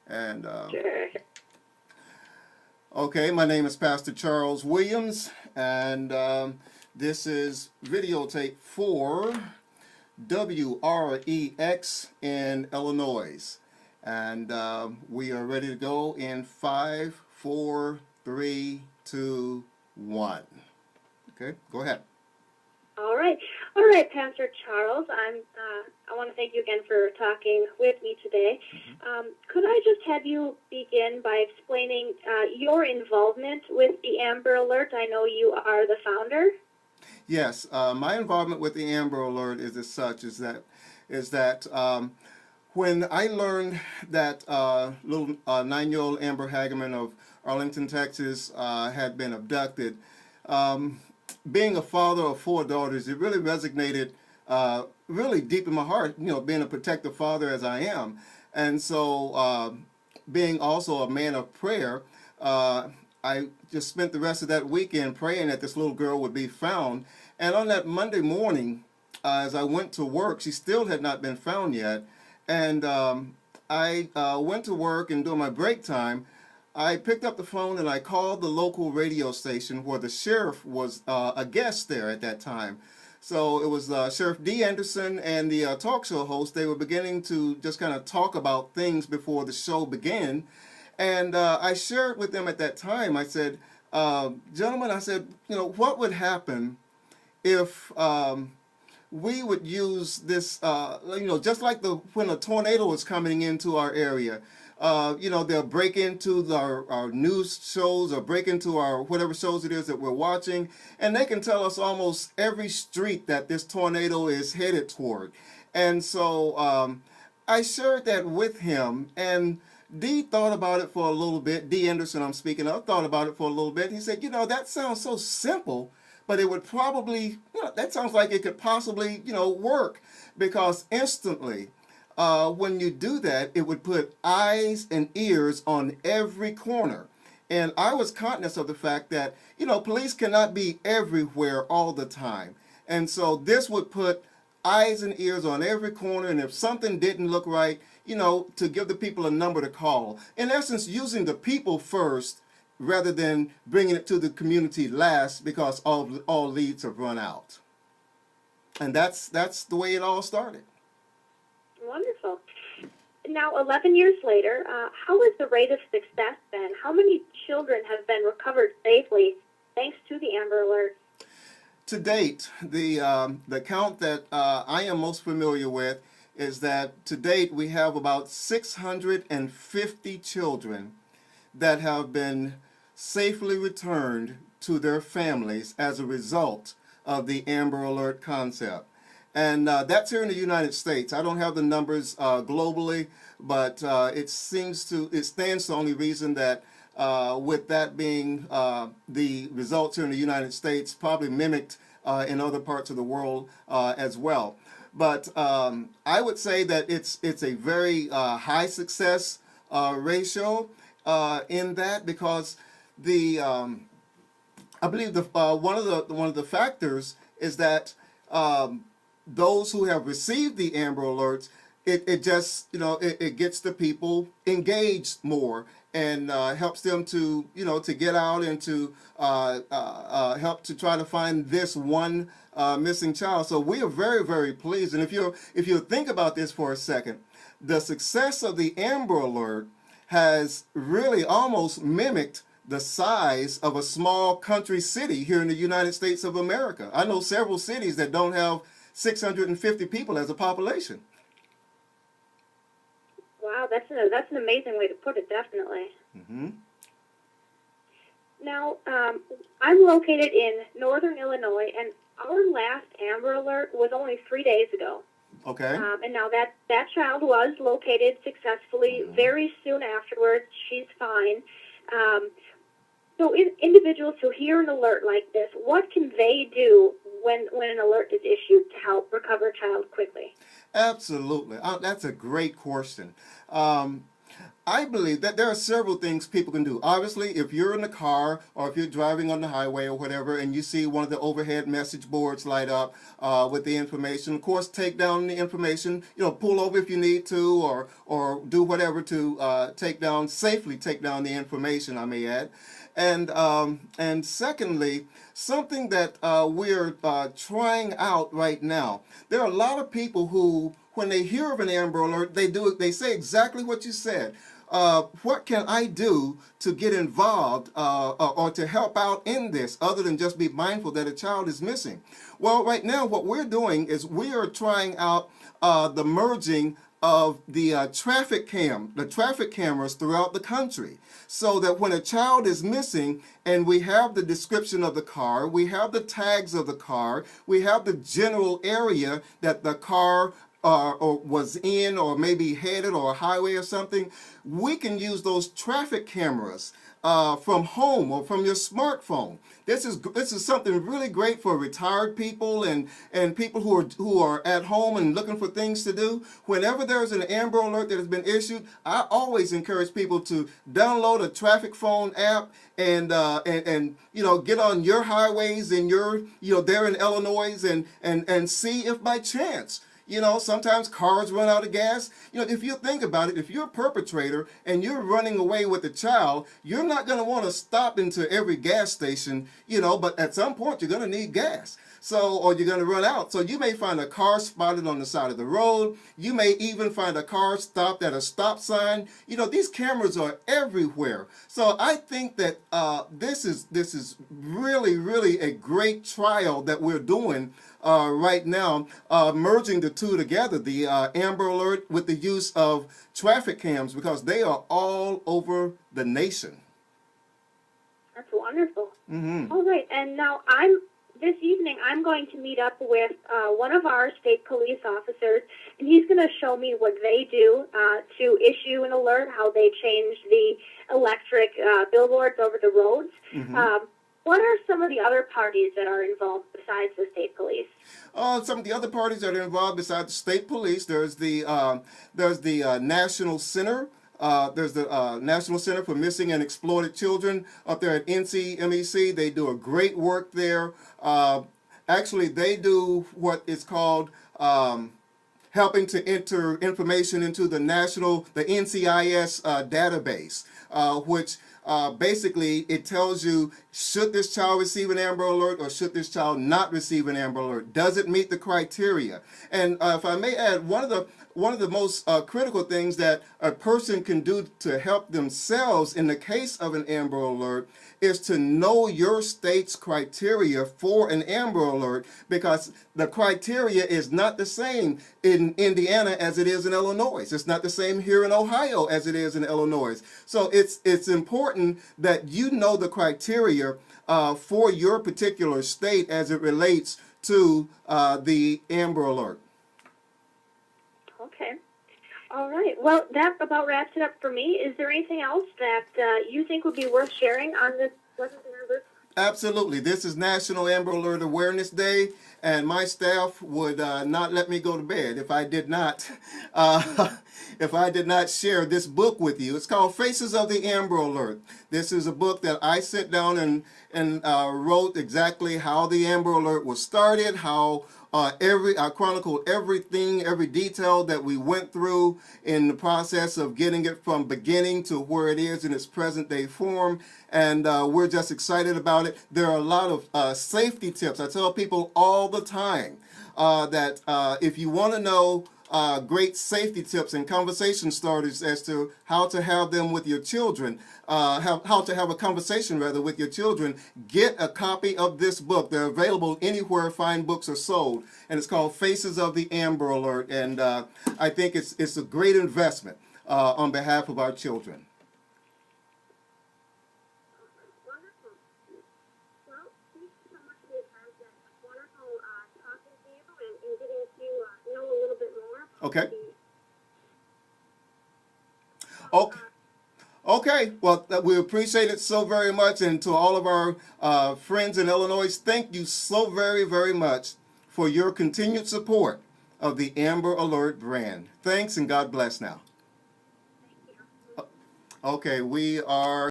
And Sure. okay, my name is Pastor Charles Williams, and this is videotape for WREX in Illinois. And we are ready to go in 5, 4, 3, 2, 1. Okay, go ahead. All right, Pastor Charles. I want to thank you again for talking with me today. Could I just have you begin by explaining your involvement with the Amber Alert? I know you are the founder. Yes, my involvement with the Amber Alert is as such is that when I learned that little 9-year-old Amber Hageman of Arlington, Texas, had been abducted, being a father of 4 daughters, it really resonated really deep in my heart. You know, being a protective father as I am, and so being also a man of prayer. I just spent the rest of that weekend praying that this little girl would be found. And on that Monday morning, as I went to work, she still had not been found yet. And I went to work, and during my break time, I picked up the phone and I called the local radio station where the sheriff was a guest there at that time. So it was Sheriff D. Anderson and the talk show host. They were beginning to just kind of talk about things before the show began. And I shared with them at that time, I said, gentlemen, I said, you know, what would happen if we would use this, you know, just like when a tornado is coming into our area, you know, they'll break into our news shows or break into our whatever shows it is that we're watching, and they can tell us almost every street that this tornado is headed toward. And so I shared that with him, and D thought about it for a little bit. D. Anderson, I'm speaking of, thought about it for a little bit. He said, you know, that sounds so simple, but it would probably, you know, that sounds like it could possibly, you know, work, because instantly, when you do that, it would put eyes and ears on every corner. And I was conscious of the fact that, you know, police cannot be everywhere all the time. And so this would put eyes and ears on every corner. And if something didn't look right, you know, to give the people a number to call. In essence, using the people first rather than bringing it to the community last, because all leads have run out. And that's the way it all started. Wonderful. Now, 11 years later, how has the rate of success been? How many children have been recovered safely thanks to the Amber Alert? To date, the count that I am most familiar with is that to date we have about 650 children that have been safely returned to their families as a result of the Amber Alert concept. And that's here in the United States. I don't have the numbers globally, but it stands to only reason that with that being the results here in the United States, probably mimicked in other parts of the world as well. But I would say that it's a very high success ratio in that, because the I believe one of the factors is that those who have received the Amber Alerts, it just, you know, it gets the people engaged more, and helps them to, you know, to get out and to help to try to find this one missing child. So we are very, very pleased. And if you think about this for a second, the success of the Amber Alert has really almost mimicked the size of a small country city here in the United States of America. I know several cities that don't have 650 people as a population. Wow, that's an amazing way to put it, definitely. Mm-hmm. Now, I'm located in northern Illinois, and our last Amber Alert was only 3 days ago. Okay. And now that child was located successfully very soon afterwards. She's fine. So individuals who hear an alert like this, what can they do when an alert is issued to help recover a child quickly? Absolutely. That's a great question. I believe that there are several things people can do. Obviously, if you're in the car or if you're driving on the highway or whatever, and you see one of the overhead message boards light up with the information, of course, take down the information. You know, pull over if you need to, or do whatever to safely take down the information. I may add. And secondly, something that we're trying out right now. There are a lot of people who, when they hear of an Amber Alert, they say exactly what you said. What can I do to get involved or to help out in this other than just be mindful that a child is missing? Well, right now what we're doing is we are trying out the merging of the traffic cameras throughout the country, so that when a child is missing and we have the description of the car, we have the tags of the car, we have the general area that the car or was in, or maybe headed, or a highway or something, we can use those traffic cameras from home or from your smartphone. This is something really great for retired people and people who are at home and looking for things to do. Whenever there's an Amber Alert that has been issued, I always encourage people to download a traffic phone app and you know, get on your highways and there in Illinois and see if by chance. You know, sometimes cars run out of gas. You know, if you think about it, if you're a perpetrator and you're running away with a child, you're not going to want to stop into every gas station, you know, but at some point you're going to need gas. So, or you're going to run out. So you may find a car spotted on the side of the road. You may even find a car stopped at a stop sign. You know, these cameras are everywhere. So I think that this is really, really a great trial that we're doing right now, merging the two together, the Amber Alert with the use of traffic cams, because they are all over the nation. That's wonderful. Mm-hmm. All right, and now this evening I'm going to meet up with one of our state police officers, and he's going to show me what they do to issue an alert, how they change the electric billboards over the roads. Mm-hmm. What are some of the other parties that are involved besides the state police? Some of the other parties that are involved besides the state police, there's the National Center. There's the National Center for Missing and Exploited Children up there at NCMEC. They do a great work there. Actually, they do what is called helping to enter information into the NCIS database, which basically it tells you, should this child receive an Amber Alert or should this child not receive an Amber Alert? Does it meet the criteria? And if I may add, one of the most critical things that a person can do to help themselves in the case of an Amber Alert is to know your state's criteria for an Amber Alert, because the criteria is not the same in Indiana as it is in Illinois. It's not the same here in Ohio as it is in Illinois. So it's important that you know the criteria for your particular state as it relates to the Amber Alert. Okay. All right. Well, that about wraps it up for me. Is there anything else that you think would be worth sharing on this Pleasant Anniversary? Absolutely. This is National Amber Alert Awareness Day, and my staff would not let me go to bed if I did not share this book with you. It's called Faces of the Amber Alert. This is a book that I sit down and wrote exactly how the Amber Alert was started, how I chronicled everything, every detail that we went through in the process of getting it from beginning to where it is in its present day form. And we're just excited about it. There are a lot of safety tips. I tell people all the time that if you want to know great safety tips and conversation starters as to how to have them with your children, how to have a conversation rather with your children, get a copy of this book. They're available anywhere fine books are sold, and it's called Faces of the Amber Alert. And I think it's a great investment on behalf of our children. Wonderful. Well, thank you so much for your time. It's wonderful talking to you and getting to know a little bit more. Okay. Okay. Well, we appreciate it so very much. And to all of our friends in Illinois, thank you so very, very much for your continued support of the Amber Alert brand. Thanks, and God bless now. Okay, we are